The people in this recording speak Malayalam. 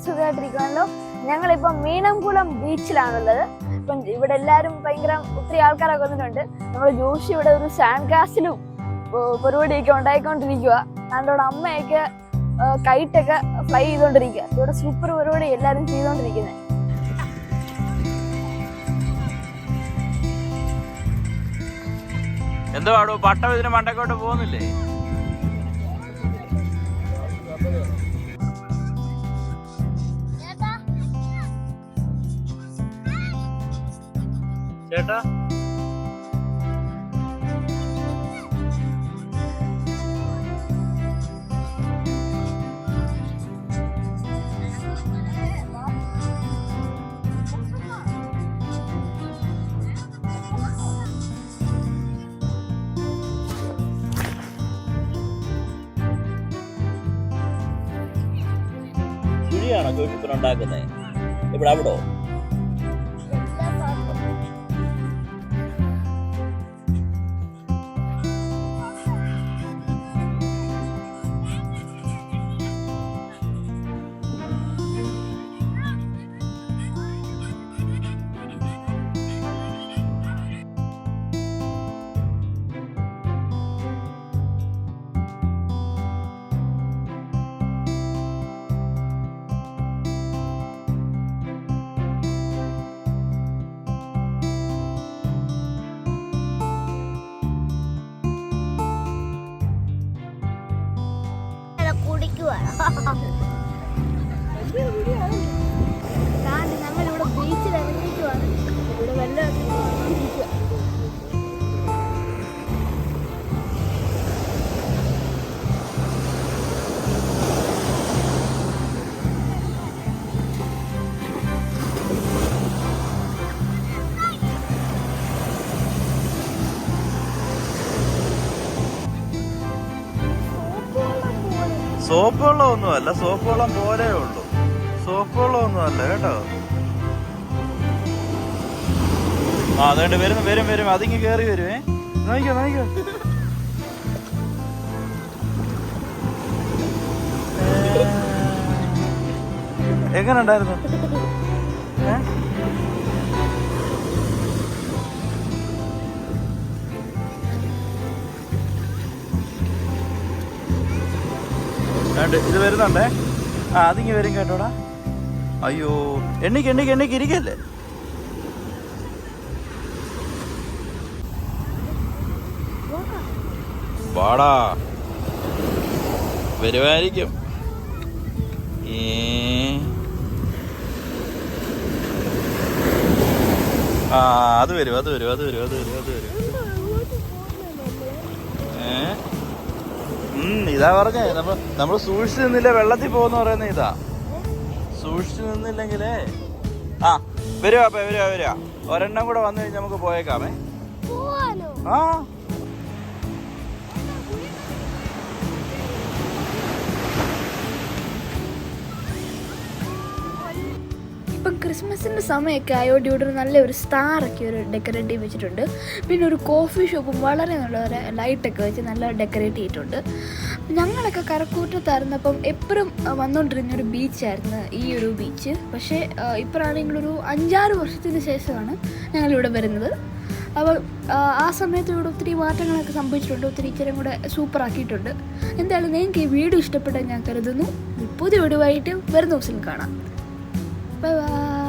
സുഖമായിട്ടിരിക്കുമല്ലോ. ഞങ്ങളിപ്പം മീനംകുളം ബീച്ചിലാണുള്ളത്. ഇപ്പം ഇവിടെ എല്ലാവരും ഒത്തിരി ആൾക്കാരൊക്കെ വന്നിട്ടുണ്ട്. നമ്മുടെ ജോഷി ഇവിടെ ഒരു സാൻഡ് കാസ്റ്റിലും പരിപാടിയൊക്കെ ഉണ്ടായിക്കൊണ്ടിരിക്കുക. അതിൻ്റെ അമ്മയൊക്കെ കൈറ്റൊക്കെ ഫ്ലൈ ചെയ്തോണ്ടിരിക്കുക. ഇവിടെ സൂപ്പർ പരിപാടി എല്ലാരും ചെയ്തോണ്ടിരിക്കുന്നത്. എന്തുവാടോ പട്ടം ഇതിന് മണ്ടക്കോട്ട് പോകുന്നില്ലേ? ചേട്ടാ ാണോ ചോദിച്ചിട്ട് ഉണ്ടാക്കുന്നത്? ഇവിടെ അവിടോ നമ്മളിവിടെ ബീച്ചിൽ ഇറങ്ങിയിട്ടുമാണ്. ഇവിടെ വെള്ളം സോപ്പ് വെള്ളം ഒന്നുമല്ല, സോപ്പ് വെള്ളം പോലെ ഉള്ളു. സോപ്പ് വെള്ളം ഒന്നും അല്ല കേട്ടോ. അതുകൊണ്ട് വരും അതിങ്ങ് കേറി വരുവേ. നോക്കിക്കോ എങ്ങനെ ഉണ്ടായിരുന്നു? ഇത് വരുന്നുണ്ടേ. അതിങ്ങ് വരും കേട്ടോടാ. അയ്യോ എണ്ണിക്ക് ഇരിക്കല്ലേ. പാടാ വരുമായിരിക്കും. അത് വരും. ഇതാ പറഞ്ഞേ, നമ്മൾ സൂക്ഷിച്ചു നിന്നില്ല വെള്ളത്തിൽ പോകുന്ന പറയുന്ന ഇതാ. സൂക്ഷിച്ചു നിന്നില്ലെങ്കിലേ വരുവാ. ഒരെണ്ണം കൂടെ വന്നു കഴിഞ്ഞാൽ നമുക്ക് പോയേക്കാമേ. ഇപ്പം ക്രിസ്മസിൻ്റെ സമയമൊക്കെ ആയതുകൊണ്ട് ഇവിടെ നല്ലൊരു സ്റ്റാറൊക്കെ ഒരു ഡെക്കറേറ്റ് ചെയ്ത് വെച്ചിട്ടുണ്ട്. പിന്നെ ഒരു കോഫി ഷോപ്പും വളരെ നല്ല ലൈറ്റൊക്കെ വെച്ച് നല്ല ഡെക്കറേറ്റ് ചെയ്തിട്ടുണ്ട്. ഞങ്ങളൊക്കെ കരക്കൂറ്റത്തായിരുന്നപ്പം എപ്പോഴും വന്നുകൊണ്ടിരുന്നൊരു ബീച്ചായിരുന്നു ഈ ഒരു ബീച്ച്. പക്ഷേ ഇപ്പോഴാണെങ്കിലൊരു 5-6 വർഷത്തിന് ശേഷമാണ് ഞങ്ങളിവിടെ വരുന്നത്. അപ്പോൾ ആ സമയത്ത് ഇവിടെ ഒത്തിരി മാറ്റങ്ങളൊക്കെ സംഭവിച്ചിട്ടുണ്ട്. ഒത്തിരി ഇച്ചിരി കൂടെ സൂപ്പറാക്കിയിട്ടുണ്ട്. എന്തായാലും നിങ്ങൾക്ക് ഈ വീഡിയോ ഇഷ്ടപ്പെട്ടെന്ന് ഞാൻ കരുതുന്നു. പുതിയ വീഡിയോ ആയിട്ട് വരുന്ന ദിവസം കാണാം. Bye bye.